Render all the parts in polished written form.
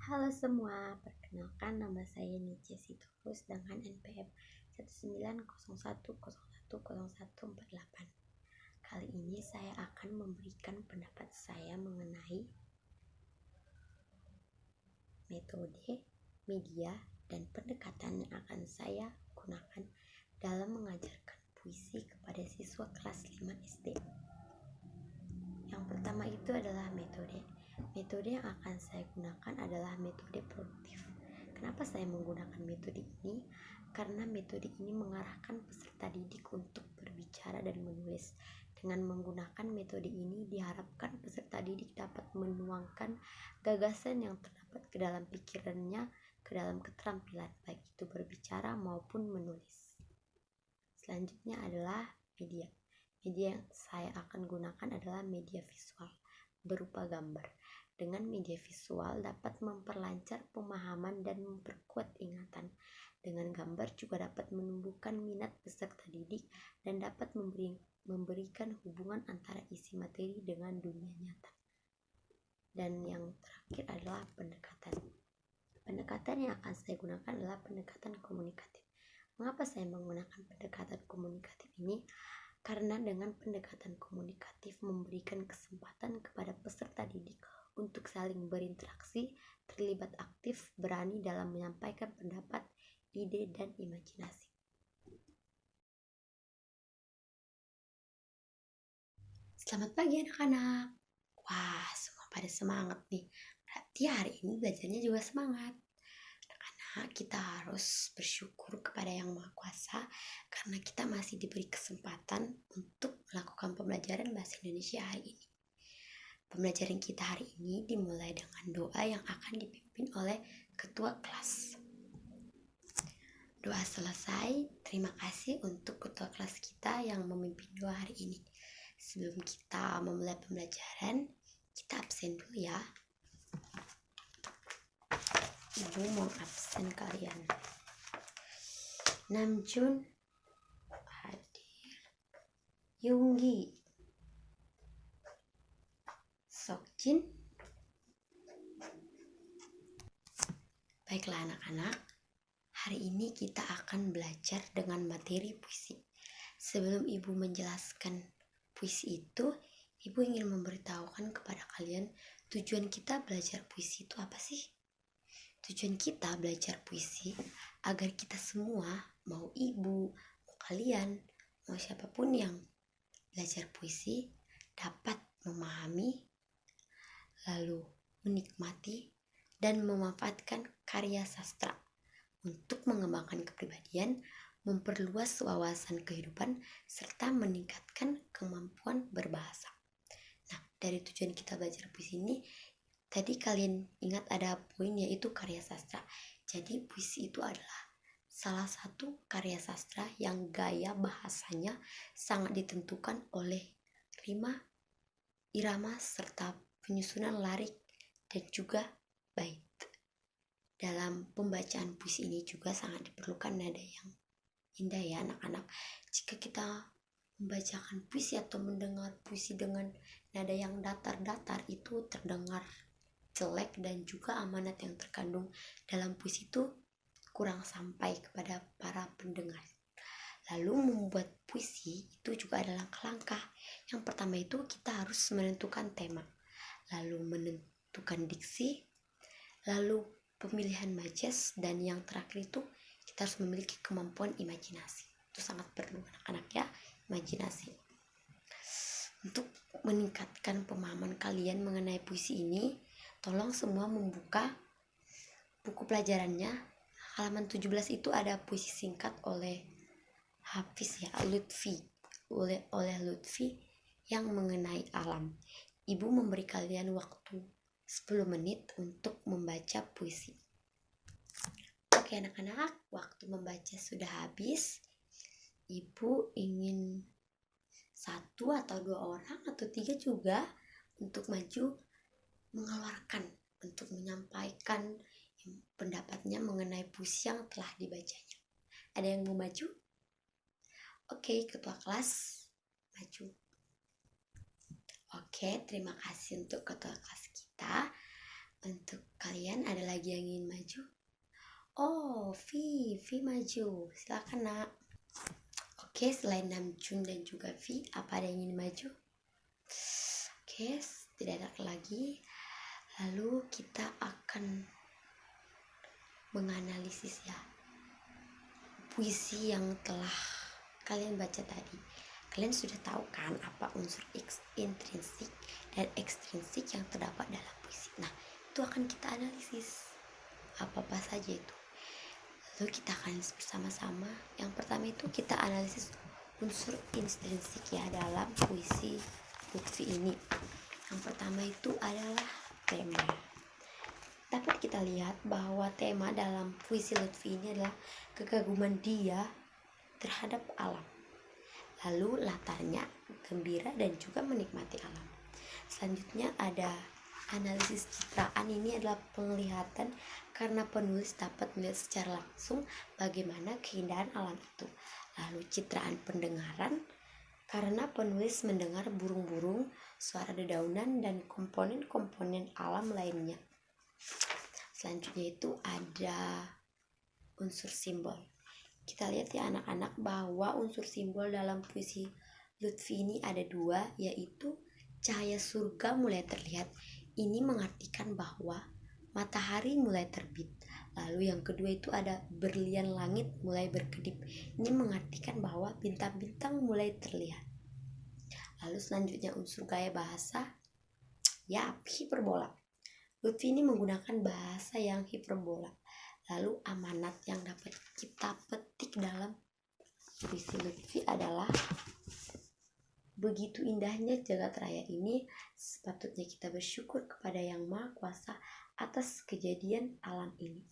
Halo semua, perkenalkan nama saya Nice Sitorus dengan NPM 1901010148. Kali ini saya akan memberikan pendapat saya mengenai metode, media, dan pendekatan yang akan saya gunakan dalam mengajarkan puisi kepada siswa kelas 5 SD. Yang pertama itu adalah metode. Metode yang akan saya gunakan adalah metode produktif. Kenapa saya menggunakan metode ini? Karena metode ini mengarahkan peserta didik untuk berbicara dan menulis. Dengan menggunakan metode ini diharapkan peserta didik dapat menuangkan gagasan yang terdapat ke dalam pikirannya, ke dalam keterampilan, baik itu berbicara maupun menulis. Selanjutnya adalah media. Media yang saya akan gunakan adalah media visual berupa gambar. Dengan media visual dapat memperlancar pemahaman dan memperkuat ingatan. Dengan gambar juga dapat menumbuhkan minat peserta didik dan dapat memberikan hubungan antara isi materi dengan dunia nyata. Dan yang terakhir adalah pendekatan. Pendekatan yang akan saya gunakan adalah pendekatan komunikatif. Mengapa saya menggunakan pendekatan komunikatif ini? Karena dengan pendekatan komunikatif memberikan kesempatan kepada peserta didik untuk saling berinteraksi, terlibat aktif, berani dalam menyampaikan pendapat, ide, dan imajinasi. Selamat pagi anak-anak. Wah, semua pada semangat nih. Berarti hari ini belajarnya juga semangat. Kita harus bersyukur kepada Yang Maha Kuasa karena kita masih diberi kesempatan untuk melakukan pembelajaran bahasa Indonesia hari ini. Pembelajaran kita hari ini dimulai dengan doa yang akan dipimpin oleh ketua kelas. Doa selesai, terima kasih untuk ketua kelas kita yang memimpin doa hari ini. Sebelum kita memulai pembelajaran, kita absen dulu ya. Ibu mau absen kalian. Namjoon hadir. Yoongi, Seokjin. Baiklah anak-anak, hari ini kita akan belajar dengan materi puisi. Sebelum ibu menjelaskan puisi itu, ibu ingin memberitahukan kepada kalian tujuan kita belajar puisi itu apa sih? Tujuan kita belajar puisi agar kita semua, mau ibu, mau kalian, mau siapapun yang belajar puisi, dapat memahami, lalu menikmati, dan memanfaatkan karya sastra untuk mengembangkan kepribadian, memperluas wawasan kehidupan, serta meningkatkan kemampuan berbahasa. Nah, dari tujuan kita belajar puisi ini, tadi kalian ingat ada poin yaitu karya sastra. Jadi puisi itu adalah salah satu karya sastra yang gaya bahasanya sangat ditentukan oleh rima, irama, serta penyusunan lirik dan juga bait. Dalam pembacaan puisi ini juga sangat diperlukan nada yang indah ya anak-anak. Jika kita membacakan puisi atau mendengar puisi dengan nada yang datar-datar, itu terdengar jelek dan juga amanat yang terkandung dalam puisi itu kurang sampai kepada para pendengar. Lalu membuat puisi itu juga ada langkah-langkah. Yang pertama itu kita harus menentukan tema, lalu menentukan diksi, lalu pemilihan majas, dan yang terakhir itu kita harus memiliki kemampuan imajinasi. Itu sangat perlu anak-anak ya, imajinasi. Untuk meningkatkan pemahaman kalian mengenai puisi ini, tolong semua membuka buku pelajarannya. Halaman 17 itu ada puisi singkat oleh Hafiz ya, Lutfi, oleh Lutfi yang mengenai alam. Ibu memberi kalian waktu 10 menit untuk membaca puisi. Oke anak-anak, waktu membaca sudah habis. Ibu ingin 1 atau 2 orang atau 3 juga untuk maju mengeluarkan, untuk menyampaikan pendapatnya mengenai puisi yang telah dibacanya. Ada yang mau maju? Oke, ketua kelas maju. Oke, terima kasih untuk ketua kelas kita. Untuk kalian ada lagi yang ingin maju? Oh, Vi maju. Silakan nak. Oke, selain Namjoon dan juga Vi, apa ada yang ingin maju? Oke, tidak ada lagi. Lalu kita akan menganalisis ya puisi yang telah kalian baca tadi. Kalian sudah tahu kan apa unsur intrinsik dan ekstrinsik yang terdapat dalam puisi. Nah, itu akan kita analisis. Apa saja itu. Lalu kita akan bersama-sama. Yang pertama itu kita analisis unsur intrinsik ya dalam puisi Lutfi ini. Yang pertama itu adalah tema. Dapat kita lihat bahwa tema dalam puisi Lutfi ini adalah kekaguman dia terhadap alam. Lalu latarnya gembira dan juga menikmati alam. Selanjutnya ada analisis citraan. Ini adalah penglihatan karena penulis dapat melihat secara langsung bagaimana keindahan alam itu. Lalu citraan pendengaran karena penulis mendengar burung-burung, suara dedaunan, dan komponen-komponen alam lainnya. Selanjutnya itu ada unsur simbol. Kita lihat ya anak-anak bahwa unsur simbol dalam puisi Lutfi ini ada dua, yaitu cahaya surga mulai terlihat. Ini mengartikan bahwa matahari mulai terbit. Lalu yang kedua itu ada berlian langit mulai berkedip. Ini mengartikan bahwa bintang-bintang mulai terlihat. Lalu selanjutnya unsur gaya bahasa, ya hiperbola. Lutfi ini menggunakan bahasa yang hiperbola. Lalu amanat yang dapat kita petik dalam puisi Lutfi adalah begitu indahnya jagat raya ini, sepatutnya kita bersyukur kepada Yang Maha Kuasa atas kejadian alam ini.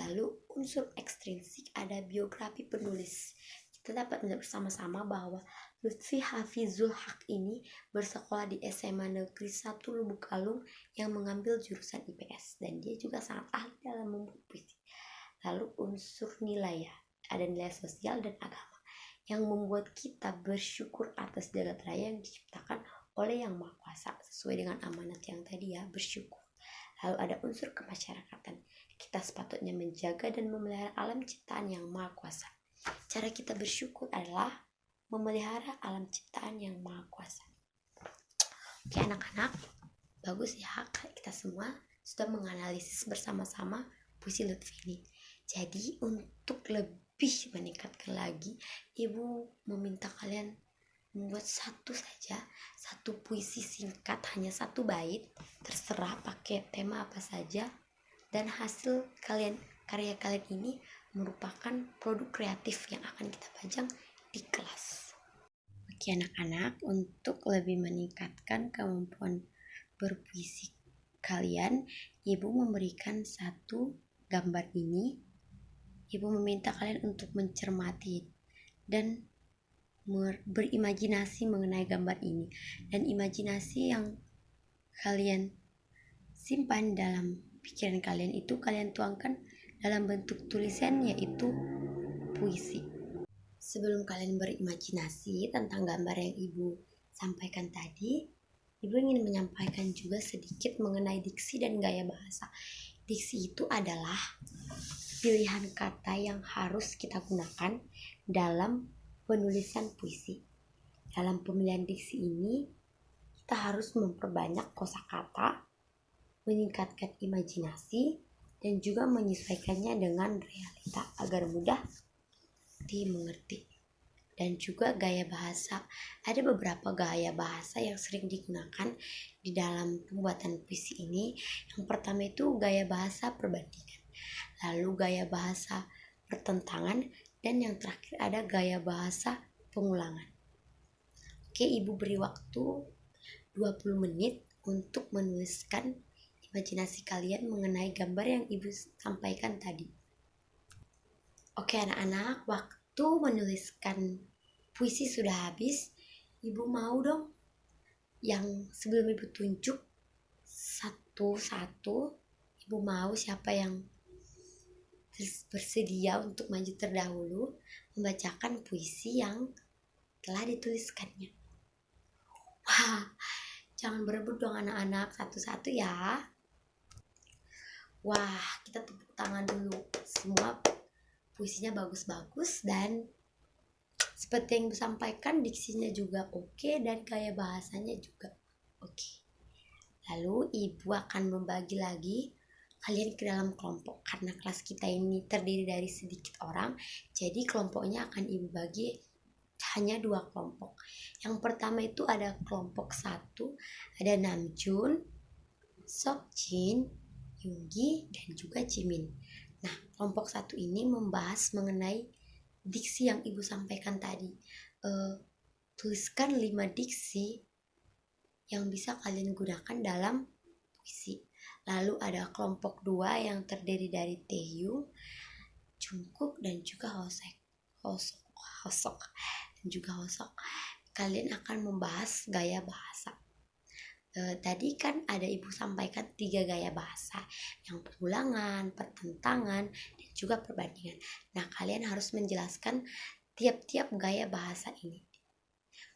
Lalu unsur ekstrinsik ada biografi penulis. Kita dapat melihat bersama-sama bahwa Lutfi Hafizul Haq ini bersekolah di SMA Negeri 1 Lubuk Kalung yang mengambil jurusan IPS, dan dia juga sangat ahli dalam membuat puisi. Lalu unsur nilai ya, ada nilai sosial dan agama yang membuat kita bersyukur atas jagat raya yang diciptakan oleh Yang Maha Kuasa sesuai dengan amanat yang tadi ya, bersyukur. Lalu ada unsur kemasyarakatan. Kita sepatutnya menjaga dan memelihara alam ciptaan Yang Maha Kuasa. Cara kita bersyukur adalah memelihara alam ciptaan Yang Maha Kuasa. Oke anak-anak, bagus ya kita semua sudah menganalisis bersama-sama puisi Lutfi ini. Jadi untuk lebih meningkatkan lagi, Ibu meminta kalian membuat satu puisi singkat, hanya 1 bait, terserah pakai tema apa saja, dan hasil karya kalian ini merupakan produk kreatif yang akan kita pajang di kelas. Oke anak-anak, untuk lebih meningkatkan kemampuan berpuisi kalian, Ibu memberikan 1 gambar ini. Ibu meminta kalian untuk mencermati dan berimajinasi mengenai gambar ini. Dan imajinasi yang kalian simpan dalam pikiran kalian itu kalian tuangkan dalam bentuk tulisan, yaitu puisi. Sebelum kalian berimajinasi tentang gambar yang Ibu sampaikan tadi, Ibu ingin menyampaikan juga sedikit mengenai diksi dan gaya bahasa. Diksi itu adalah pilihan kata yang harus kita gunakan dalam penulisan puisi. Dalam pemilihan diksi ini, kita harus memperbanyak kosakata, meningkatkan imajinasi, dan juga menyesuaikannya dengan realita agar mudah dimengerti. Dan juga gaya bahasa. Ada beberapa gaya bahasa yang sering digunakan di dalam pembuatan puisi ini. Yang pertama itu gaya bahasa perbandingan, lalu gaya bahasa pertentangan, dan yang terakhir ada gaya bahasa pengulangan. Oke, Ibu beri waktu 20 menit untuk menuliskan imajinasi kalian mengenai gambar yang Ibu sampaikan tadi. Oke anak-anak, waktu menuliskan puisi sudah habis. Ibu mau dong yang sebelum Ibu tunjuk satu-satu, Ibu mau siapa yang bersedia untuk maju terdahulu membacakan puisi yang telah dituliskannya. Wah, jangan berebut dong anak-anak, satu-satu ya. Wah, kita tepuk tangan dulu. Semua puisinya bagus-bagus dan seperti yang disampaikan diksinya juga oke dan gaya bahasanya juga oke. Lalu ibu akan membagi lagi kalian ke dalam kelompok. Karena kelas kita ini terdiri dari sedikit orang, jadi kelompoknya akan ibu bagi hanya 2 kelompok. Yang pertama itu ada kelompok 1, ada Namjoon, Seokjin, Yoongi, dan juga Jimin. Nah, kelompok 1 ini membahas mengenai diksi yang ibu sampaikan tadi. Tuliskan 5 diksi yang bisa kalian gunakan dalam puisi. Lalu ada kelompok 2 yang terdiri dari Taehyung, Jungkook, dan juga Hosok dan juga Hosok. Kalian akan membahas gaya bahasa. Tadi kan ada ibu sampaikan 3 gaya bahasa, yang pengulangan, pertentangan, dan juga perbandingan. Nah, kalian harus menjelaskan tiap-tiap gaya bahasa ini.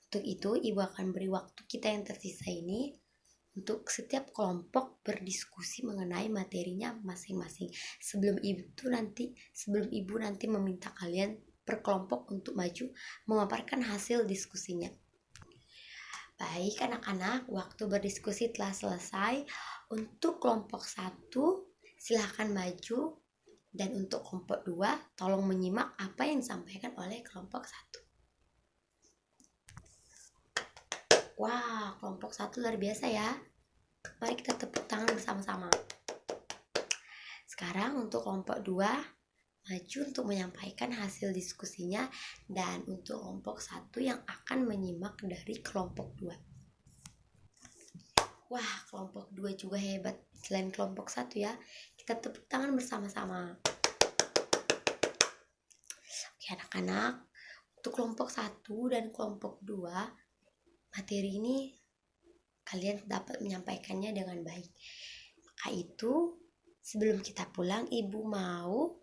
Untuk itu, ibu akan beri waktu kita yang tersisa ini untuk setiap kelompok berdiskusi mengenai materinya masing-masing. Sebelum ibu nanti meminta kalian per kelompok untuk maju memaparkan hasil diskusinya. Baik anak-anak, waktu berdiskusi telah selesai. Untuk kelompok 1, silahkan maju. Dan untuk kelompok 2, tolong menyimak apa yang disampaikan oleh kelompok 1. Wah, kelompok 1 luar biasa ya. Mari kita tepuk tangan bersama-sama. Sekarang untuk kelompok 2, maju untuk menyampaikan hasil diskusinya, dan untuk kelompok 1 yang akan menyimak dari kelompok 2. Wah, kelompok 2 juga hebat selain kelompok 1 ya. Kita tepuk tangan bersama-sama. Oke anak-anak, untuk kelompok 1 dan kelompok 2, materi ini kalian dapat menyampaikannya dengan baik. Maka itu, sebelum kita pulang, ibu mau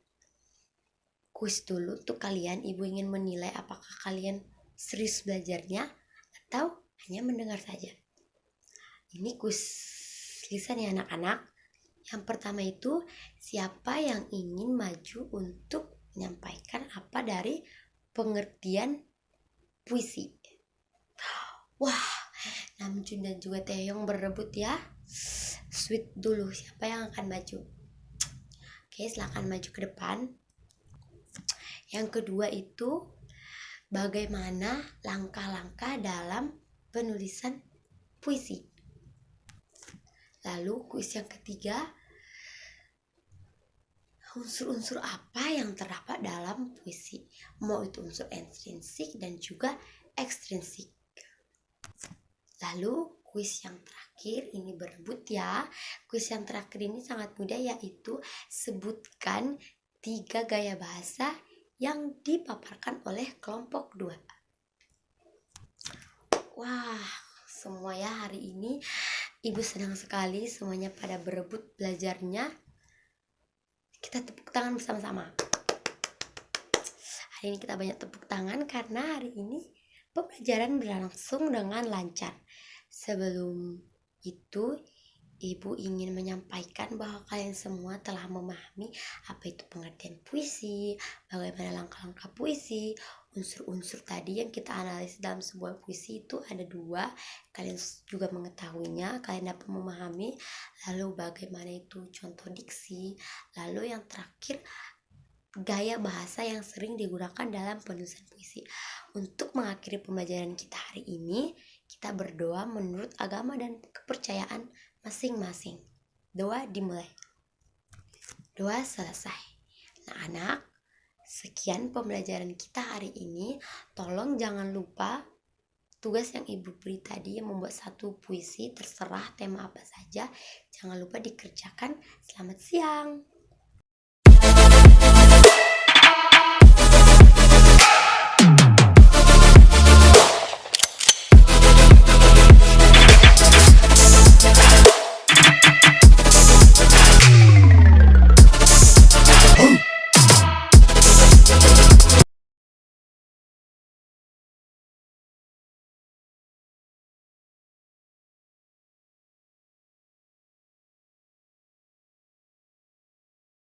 kuis dulu untuk kalian. Ibu ingin menilai apakah kalian serius belajarnya atau hanya mendengar saja. Ini kuis lisan ya anak-anak. Yang pertama itu, siapa yang ingin maju untuk menyampaikan apa dari pengertian puisi? Wah, Namjoon dan juga Taehyung berebut ya. Sweet dulu, siapa yang akan maju? Oke, silakan maju ke depan. Yang kedua itu, bagaimana langkah-langkah dalam penulisan puisi? Lalu kuis yang ketiga, unsur-unsur apa yang terdapat dalam puisi? Mau itu unsur intrinsik dan juga ekstrinsik. Lalu kuis yang terakhir ini berebut ya. Kuis yang terakhir ini sangat mudah, yaitu sebutkan 3 gaya bahasa yang dipaparkan oleh kelompok 2. Wah, semua ya hari ini ibu senang sekali semuanya pada berebut belajarnya. Kita tepuk tangan bersama-sama. Hari ini kita banyak tepuk tangan karena hari ini pembelajaran berlangsung dengan lancar. Sebelum itu, ibu ingin menyampaikan bahwa kalian semua telah memahami apa itu pengertian puisi, bagaimana langkah-langkah puisi, unsur-unsur tadi yang kita analisis dalam sebuah puisi itu ada 2. Kalian juga mengetahuinya, kalian dapat memahami. Lalu bagaimana itu contoh diksi. Lalu yang terakhir, gaya bahasa yang sering digunakan dalam penulisan puisi. Untuk mengakhiri pembelajaran kita hari ini, kita berdoa menurut agama dan kepercayaan masing-masing. Doa dimulai. Doa selesai. Nah anak, sekian pembelajaran kita hari ini. Tolong jangan lupa tugas yang ibu beri tadi, yang membuat satu puisi, terserah tema apa saja. Jangan lupa dikerjakan. Selamat siang.